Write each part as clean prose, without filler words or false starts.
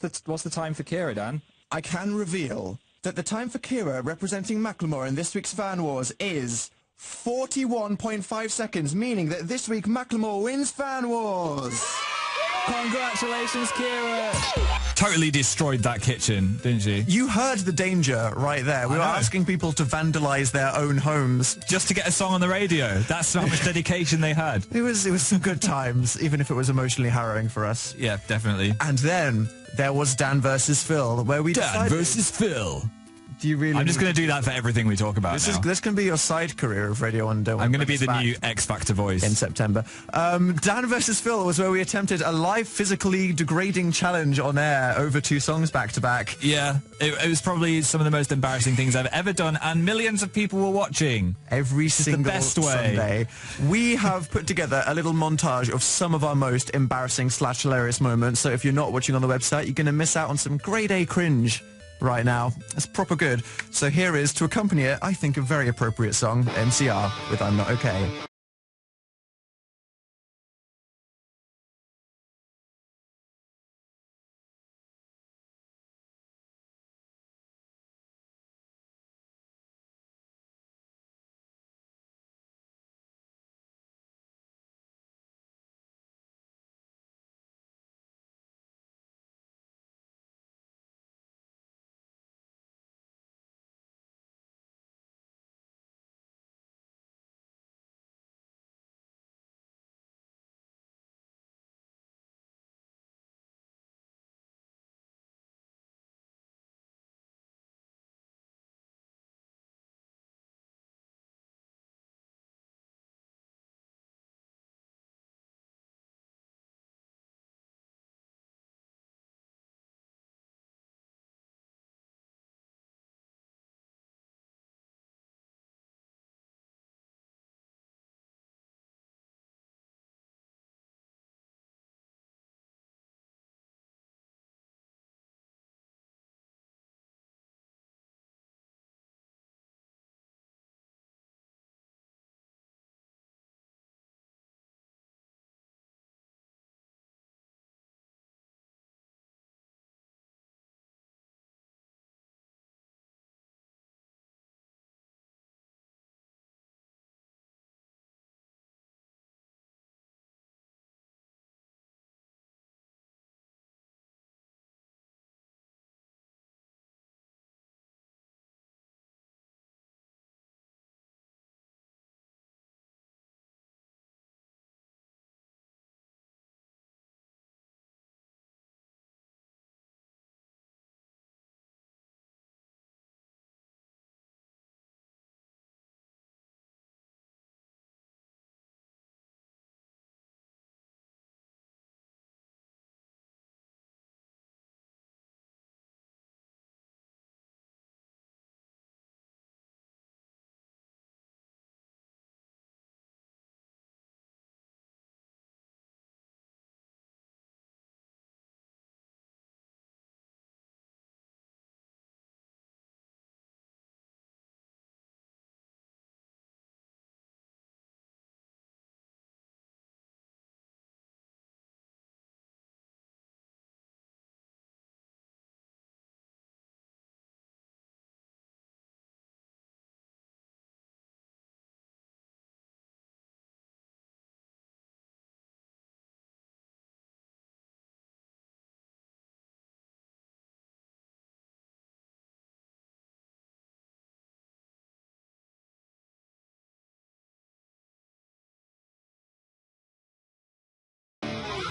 What's the time for Kira, Dan? I can reveal that the time for Kira representing Macklemore in this week's Fan Wars is 41.5 seconds, meaning that this week Macklemore wins Fan Wars. Congratulations, Kira! Totally destroyed that kitchen, didn't you? You heard the danger right there. We were asking people to vandalise their own homes. Just to get a song on the radio. That's how much dedication they had. It was some good times, even if it was emotionally harrowing for us. Yeah, definitely. And then there was Dan versus Phil, where we Dan versus Phil. Do you really? I'm just going to do that for everything we talk about now. This can be your side career of Radio 1. I'm going to be the new X Factor voice. In September. Dan versus Phil was where we attempted a live physically degrading challenge on air over 2 songs back to back. Yeah, it was probably some of the most embarrassing things I've ever done, and millions of people were watching. Every single the best way. Sunday. We have put together a little montage of some of our most embarrassing / hilarious moments, so if you're not watching on the website, you're going to miss out on some grade A cringe right now. It's proper good. So here is, to accompany it, I think a very appropriate song, MCR with I'm Not Okay.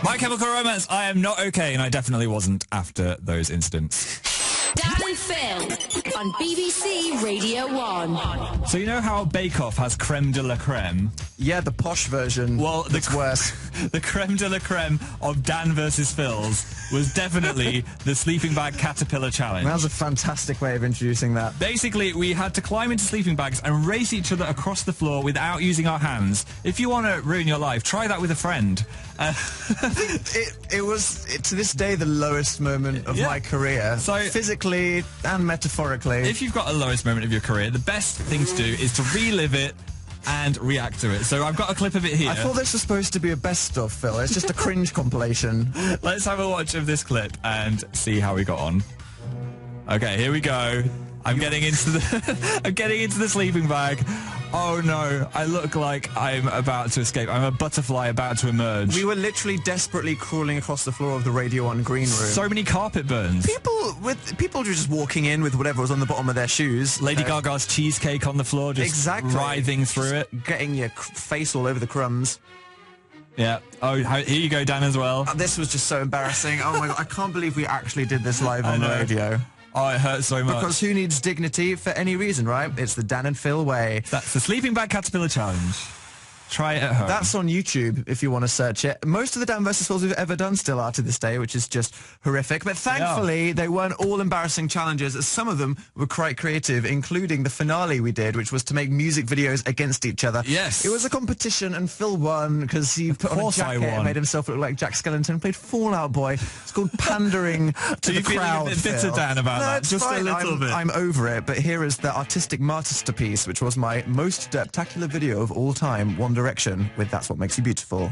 My Chemical Romance, I am not okay, and I definitely wasn't after those incidents. Dan and Phil on BBC Radio 1. So you know how Bake Off has creme de la creme? Yeah, the posh version. Well, that's worse. The creme de la creme of Dan versus Phil's was definitely the sleeping bag caterpillar challenge. That was a fantastic way of introducing that. Basically, we had to climb into sleeping bags and race each other across the floor without using our hands. If you want to ruin your life, try that with a friend. It was, to this day, the lowest moment of my career. So physically and metaphorically. If you've got a lowest moment of your career, the best thing to do is to relive it and react to it. So I've got a clip of it here. I thought this was supposed to be a best of, Phil. It's just a cringe compilation. Let's have a watch of this clip and see how we got on. Okay, here we go. I'm getting into the sleeping bag. Oh no, I look like I'm about to escape. I'm a butterfly about to emerge. We were literally desperately crawling across the floor of the Radio 1 green room. So many carpet burns. People were just walking in with whatever was on the bottom of their shoes. Lady Gaga's cheesecake on the floor, just writhing through it. Getting your face all over the crumbs. Yeah. Oh, here you go, Dan, as well. This was just so embarrassing. Oh my God, I can't believe we actually did this live on the radio. Oh, it hurts so much. Because who needs dignity for any reason, right? It's the Dan and Phil way. That's the Sleeping Bag Caterpillar Challenge. Try it at home. That's on YouTube if you want to search it. Most of the Dan vs. Phils we've ever done still are to this day, which is just horrific. But thankfully, they weren't all embarrassing challenges. Some of them were quite creative, including the finale we did, which was to make music videos against each other. Yes. It was a competition, and Phil won because he put on a jacket and made himself look like Jack Skellington, played Fall Out Boy. It's called pandering to the crowd. Are you feeling a bit bitter, Dan, about that? It's just fine. A little bit. I'm over it, but here is the artistic masterpiece, which was my most spectacular video of all time, One Direction, with That's What Makes You Beautiful.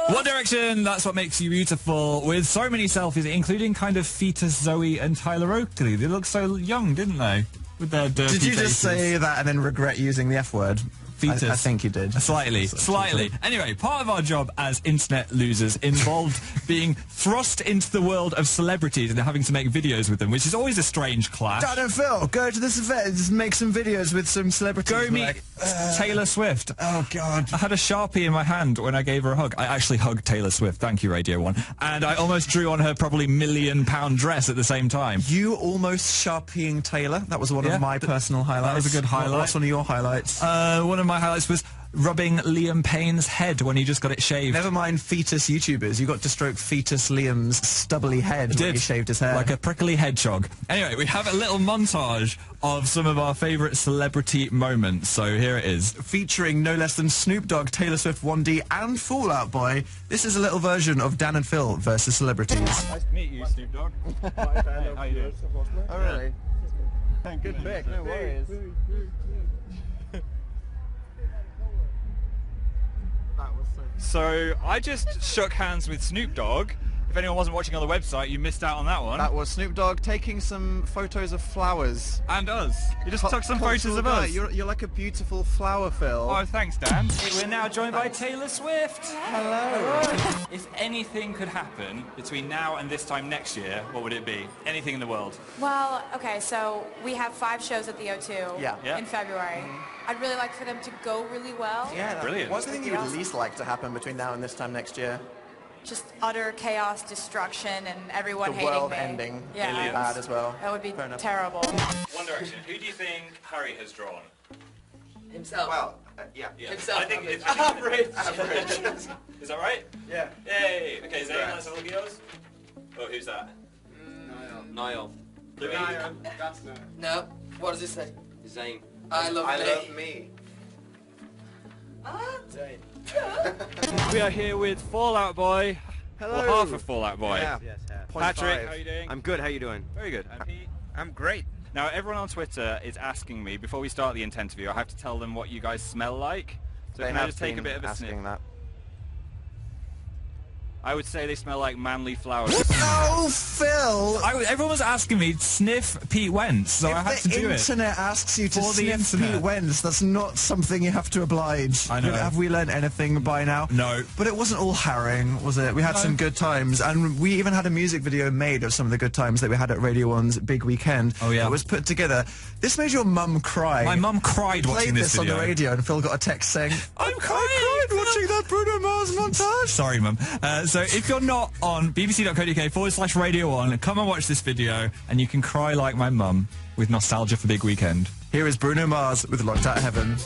One Direction, That's What Makes You Beautiful, with so many selfies, including kind of fetus Zoe and Tyler Oakley. They looked so young, didn't they? With their dirty Did you just faces. say that and then regret using the F word? fetus. I think you did. Slightly. Anyway, part of our job as internet losers involved being thrust into the world of celebrities and having to make videos with them, which is always a strange clash. Dad and Phil, go to this event, just make some videos with some celebrities. Go meet Taylor Swift. Oh, God. I had a Sharpie in my hand when I gave her a hug. I actually hugged Taylor Swift, thank you, Radio 1. And I almost drew on her probably £1 million dress at the same time. You almost Sharpieing Taylor. That was one of my personal highlights. That was a good highlight. What's one of your highlights? One of my highlights was rubbing Liam Payne's head when he just got it shaved. Never mind fetus YouTubers. You got to stroke fetus Liam's stubbly head when he shaved his hair. Like a prickly hedgehog. Anyway, we have a little montage of some of our favourite celebrity moments. So here it is. Featuring no less than Snoop Dogg, Taylor Swift, 1D and Fall Out Boy. This is a little version of Dan and Phil versus celebrities. Nice to meet you, Snoop Dogg. Hey, how you doing? Oh, really? Good pick, no worries. So I just shook hands with Snoop Dogg. If anyone wasn't watching on the website, you missed out on that one. That was Snoop Dogg taking some photos of flowers. And us. He just took some photos of us. You're like a beautiful flower, Phil. Oh, thanks, Dan. We're now joined by Taylor Swift. Hello. If anything could happen between now and this time next year, what would it be? Anything in the world? Well, okay, so we have 5 shows at the O2 Yeah. in February. I'd really like for them to go really well. Yeah, Brilliant. What's the thing you would least like to happen between now and this time next year? Just utter chaos, destruction, and everyone The hating world me. ending. Yeah. Aliens. Bad as well. That would be Fair enough. terrible. One Direction. Who do you think Harry has drawn? Himself. Well, yeah. Himself. I think it's Average. Is that right? Yeah. Yay! Okay, Zayn, let's have a look at yours. Oh, who's that? Niall. Louis? No. What does it say? Zayn. I love me. We are here with Fall Out Boy. Hello. Or half of Fall Out Boy. Yeah. Patrick, 0.5. how are you doing? I'm good, how you doing? Very good. And Pete? I'm great. Now, everyone on Twitter is asking me, before we start the interview, I have to tell them what you guys smell like. So They can I have just take a been bit of a asking sniff? that. I would say they smell like manly flowers. Oh, Phil! Everyone was asking me to sniff Pete Wentz, so I had If to the do it. internet asks you to For the sniff internet. Pete Wentz, that's not something you have to oblige. I know. Have we learned anything by now? No. But it wasn't all harrowing, was it? We had some good times, and we even had a music video made of some of the good times that we had at Radio 1's Big Weekend. Oh, yeah. It was put together. This made your mum cry. My mum cried We watching played this this video. on the radio, and Phil got a text saying, I'm I crying cried watching that Bruno Mars montage. Sorry, Mum. So if you're not on bbc.co.uk/Radio 1, come and watch this video and you can cry like my mum with nostalgia for Big Weekend. Here is Bruno Mars with Locked Out of Heaven.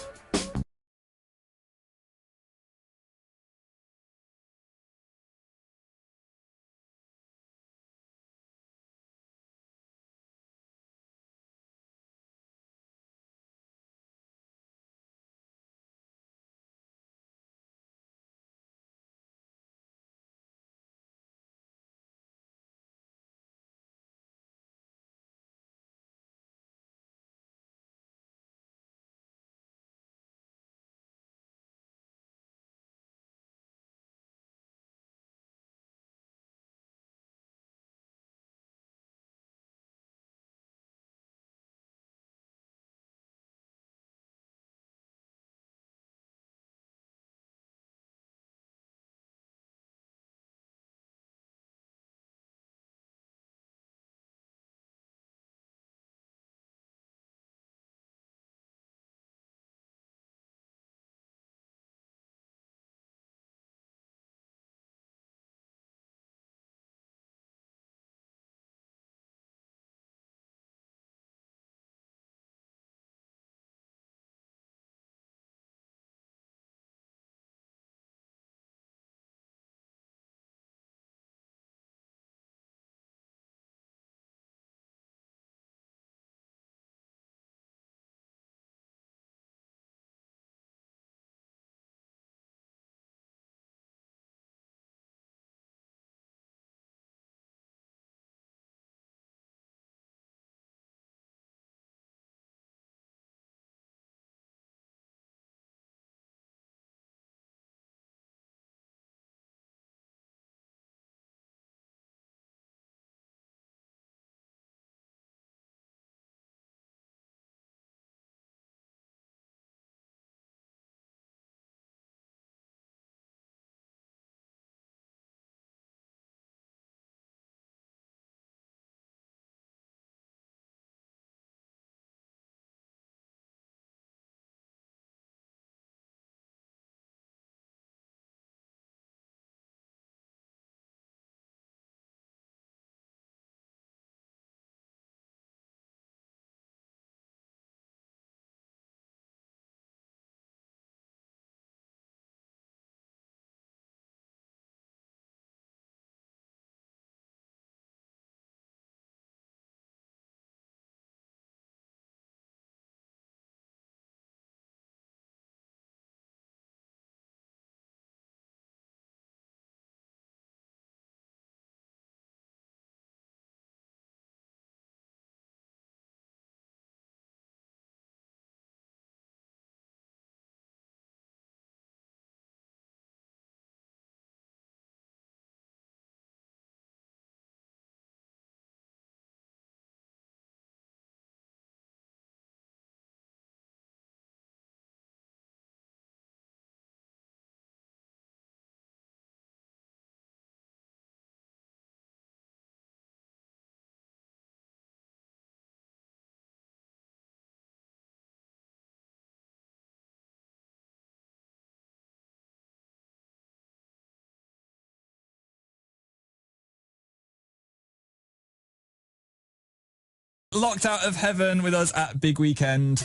Locked out of heaven with us at Big Weekend.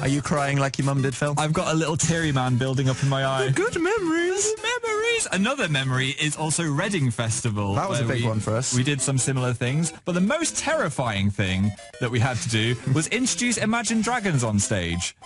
Are you crying like your mum did, Phil? I've got a little teary man building up in my eye. Good memories. Memories. Another memory is also Reading Festival. That was a where big one for us. We did some similar things, but the most terrifying thing that we had to do was introduce Imagine Dragons on stage.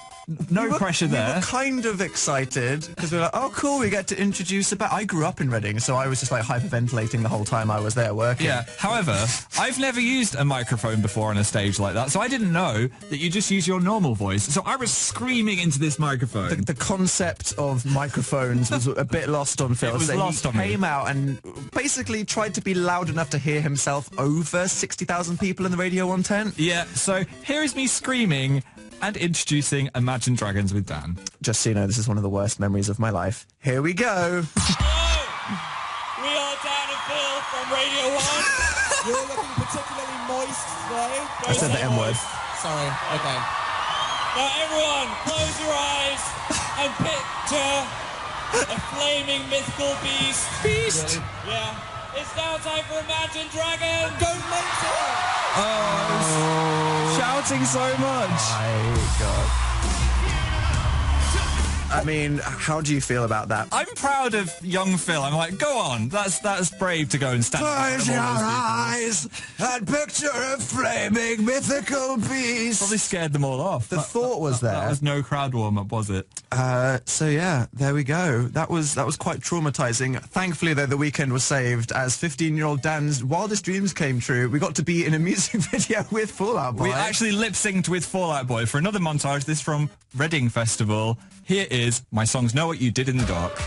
No pressure there. We were kind of excited because we were like, oh, cool, we get to introduce a band. I grew up in Reading, so I was just like hyperventilating the whole time I was there working. Yeah. However, I've never used a microphone before on a stage like that, so I didn't know that you just use your normal voice. So I was screaming into this microphone. The concept of microphones was a bit lost on Phil. It was so lost he on me. came out and basically tried to be loud enough to hear himself over 60,000 people in the Radio 1 tent. Yeah, so here is me screaming and introducing Imagine Dragons with Dan. Just so you know, this is one of the worst memories of my life. Here we go. We are Dan and Phil from Radio 1. You're looking particularly moist today. I said the M-word. Sorry, okay. Now everyone, close your eyes and picture a flaming mythical beast. Beast? Really? Yeah. It's now time for Imagine Dragons. Go mental! Shouting so much. My God. I mean, how do you feel about that? I'm proud of young Phil. I'm like, go on. That's brave to go and stand. Close your eyes and picture a flaming mythical beast. Probably scared them all off. The thought was there. That was no crowd warm-up, was it? So yeah, there we go. That was quite traumatizing. Thankfully, though, the weekend was saved as 15-year-old Dan's wildest dreams came true. We got to be in a music video with Fall Out Boy. We actually lip-synced with Fall Out Boy for another montage. This from Reading Festival. Here is my songs Know What You Did in the Dark.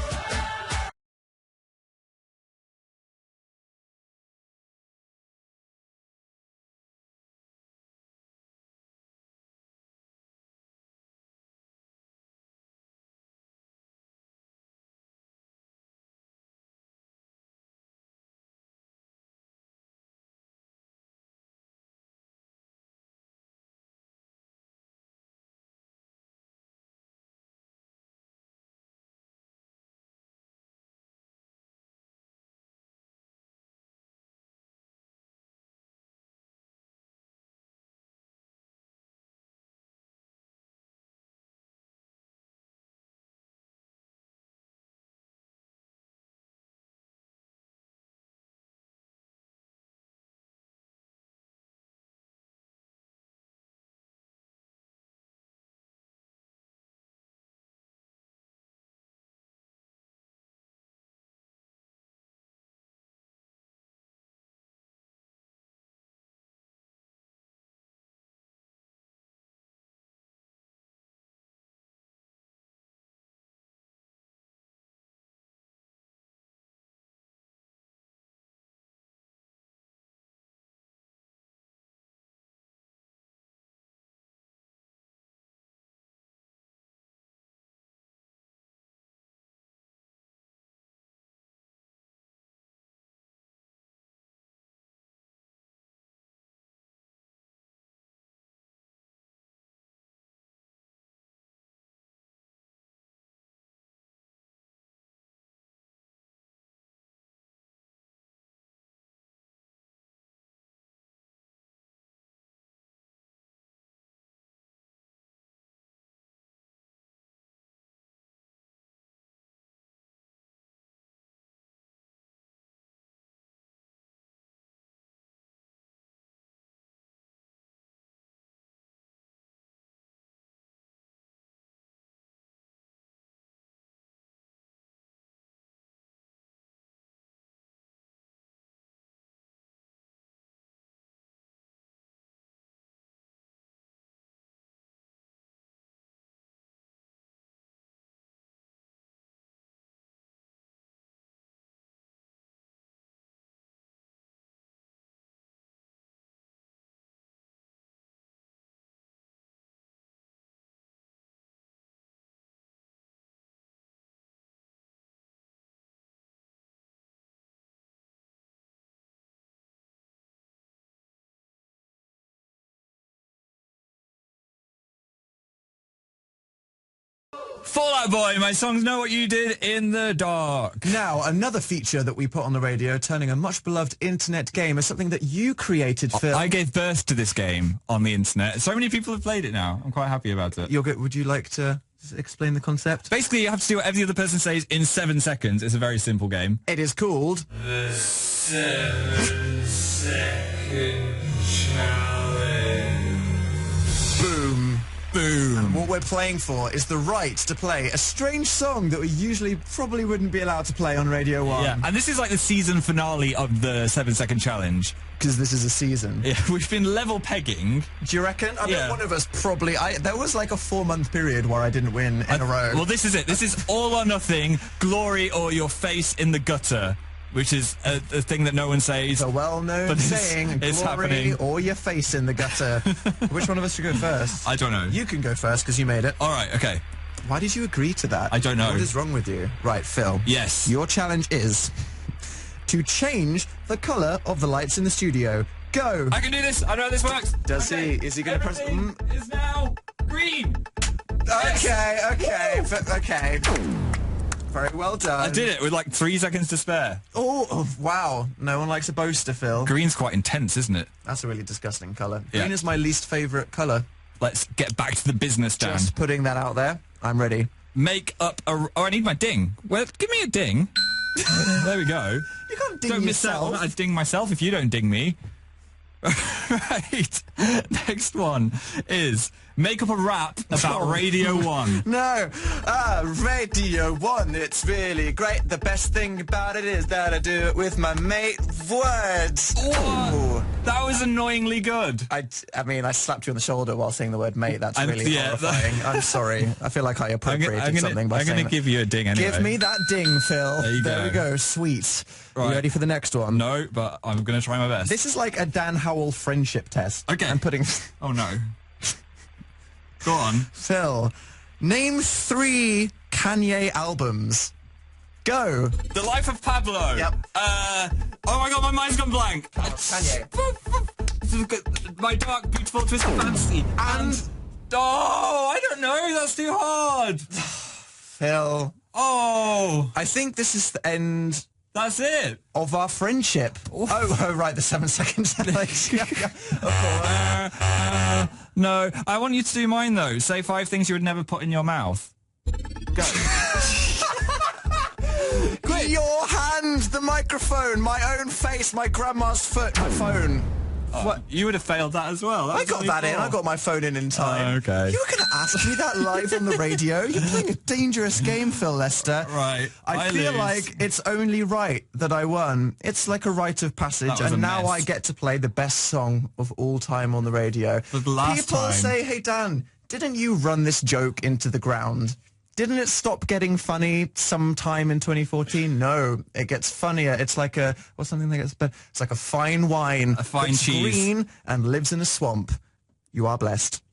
Fallout Boy, my songs know what you did in the dark. Now, another feature that we put on the radio, turning a much-beloved internet game, is something that you created, Phil. I gave birth to this game on the internet. So many people have played it now. I'm quite happy about it. You're good. Would you like to explain the concept? Basically, you have to do whatever the other person says in 7 seconds. It's a very simple game. It is called... The 7-second challenge. Boom. Boom. And what we're playing for is the right to play a strange song that we usually probably wouldn't be allowed to play on Radio 1. Yeah, and this is like the season finale of the 7-second challenge. Because this is a season. Yeah, we've been level pegging. Do you reckon? I Yeah. mean, one of us probably... there was like a 4-month period where I didn't win in a row. Well, this is it. This is all or nothing, glory or your face in the gutter, which is a thing that no one says. It's a well-known but saying, it's glory happening. or your face in the gutter. Which one of us should go first? I don't know. You can go first because you made it. All right, okay. Why did you agree to that? I don't know. What is wrong with you? Right, Phil. Yes. Your challenge is to change the colour of the lights in the studio. Go! I can do this. I know how this works. Does Okay. he? Is he going to press... Everything is now green. Okay, okay. Very well done. I did it with like 3 seconds to spare. Oh, wow. No one likes a boaster, Phil. Green's quite intense, isn't it? That's a really disgusting colour. Yeah. Green is my least favourite colour. Let's get back to the business, Dan. Just putting that out there. I'm ready. Make up a... Oh, I need my ding. Well, give me a ding. There we go. You can't ding Don't miss out. yourself. I'm not a ding myself if you don't ding me. Right. Next one is make up a rap about Radio 1. No, Radio 1, it's really great. The best thing about it is that I do it with my mate. Words. Ooh. That was annoyingly good. I mean, I slapped you on the shoulder while saying the word mate. That's And- really yeah, horrifying. I'm sorry. I feel like I appropriated something by I'm saying gonna give you a ding anyway. Give me that ding, Phil. There you There go. we go. Sweet. Right. You ready for the next one? No, but I'm going to try my best. This is like a Dan Howell friendship test. Okay. I'm putting... Oh, no. Go on. Phil, name 3 Kanye albums. Go. The Life of Pablo. Yep. Oh, my God, my mind's gone blank. Kanye. My Dark, Beautiful, Twisted Fantasy. And... Oh, I don't know. That's too hard. Phil, Oh, I think this is the end that's it. of our friendship. Oh, right, the 7 seconds. Of course. No, I want you to do mine, though. Say 5 things you would never put in your mouth. Go. Your hand, the microphone, my own face, my grandma's foot, my phone. What? You would have failed that as well. I got that in. I got my phone in time. Oh, okay. You were going to ask me that live on the radio? You're playing a dangerous game, Phil Lester. Right. I I feel lose. like it's only right that I won. It's like a rite of passage, That was and a now mess. I get to play the best song of all time on the radio. For the last People time. say, hey, Dan, didn't you run this joke into the ground? Didn't it stop getting funny sometime in 2014? No, it gets funnier. It's like something that gets better. It's like a fine wine. A fine that's cheese. green and lives in a swamp. You are blessed.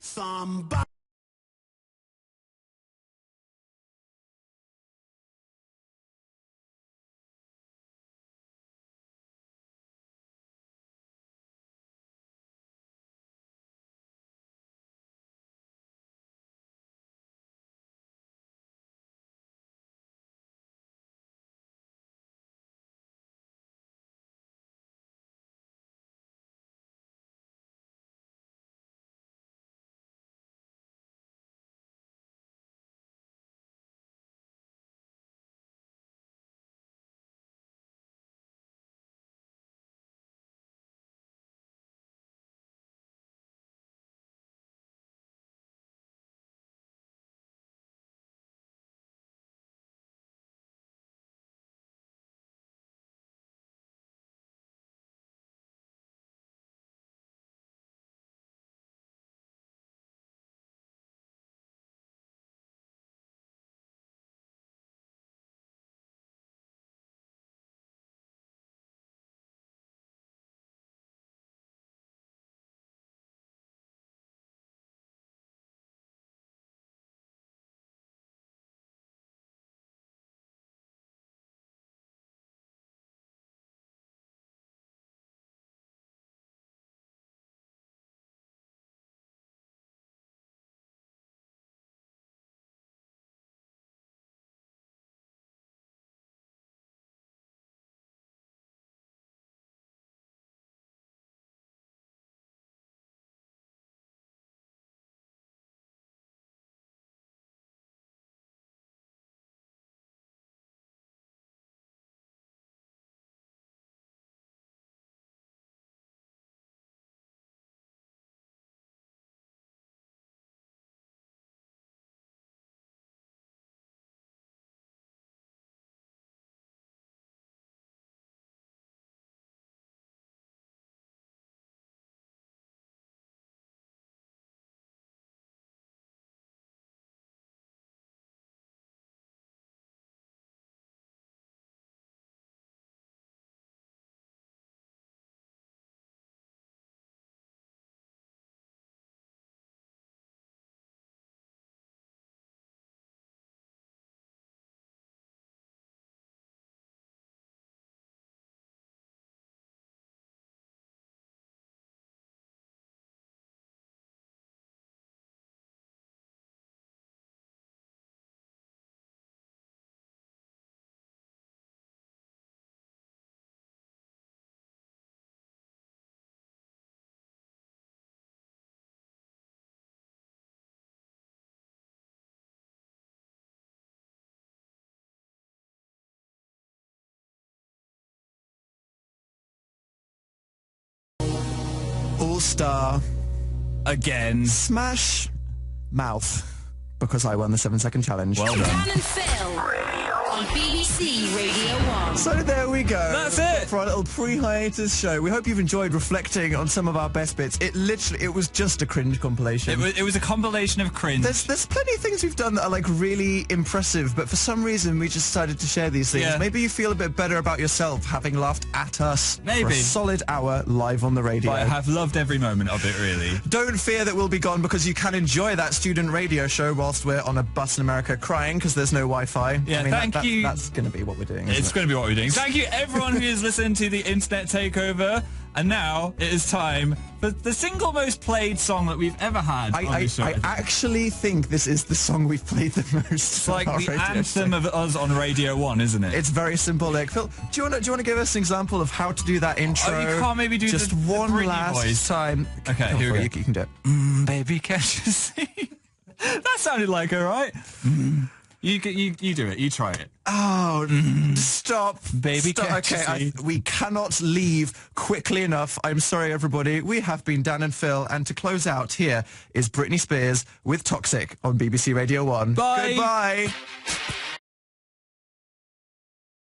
star. Again. Smash mouth. Because I won the 7-second challenge. Well done. Dan and Phil on BBC Radio 1. So there we go. That's it. For our little pre-hiatus show. We hope you've enjoyed reflecting on some of our best bits. It was just a cringe compilation. It was a compilation of cringe. There's plenty of things we've done that are like really impressive, but for some reason we just decided to share these things. Yeah. Maybe you feel a bit better about yourself having laughed at us for Maybe. a solid hour live on the radio. But I have loved every moment of it, really. Don't fear that we'll be gone, because you can enjoy that student radio show whilst we're on a bus in America crying because there's no Wi-Fi. Yeah, thank you. That's going to be what we're doing. It's going to be what we're doing. Thank you, everyone who has listened to the Internet Takeover. And now it is time for the single most played song that we've ever had on the show. I actually think this is the song we've played the most. It's like the anthem of us on Radio 1, isn't it? It's very symbolic. Phil, do you want to give us an example of how to do that intro? Oh, you can't maybe do just the one Britney last voice. time. Okay, here we go. You can do it. Baby, can't you see? That sounded like her, right? You do it. You try it. Oh, stop. Baby, stop. can't you Okay, see? we cannot leave quickly enough. I'm sorry, everybody. We have been Dan and Phil, and to close out, here is Britney Spears with Toxic on BBC Radio 1. Bye. Goodbye.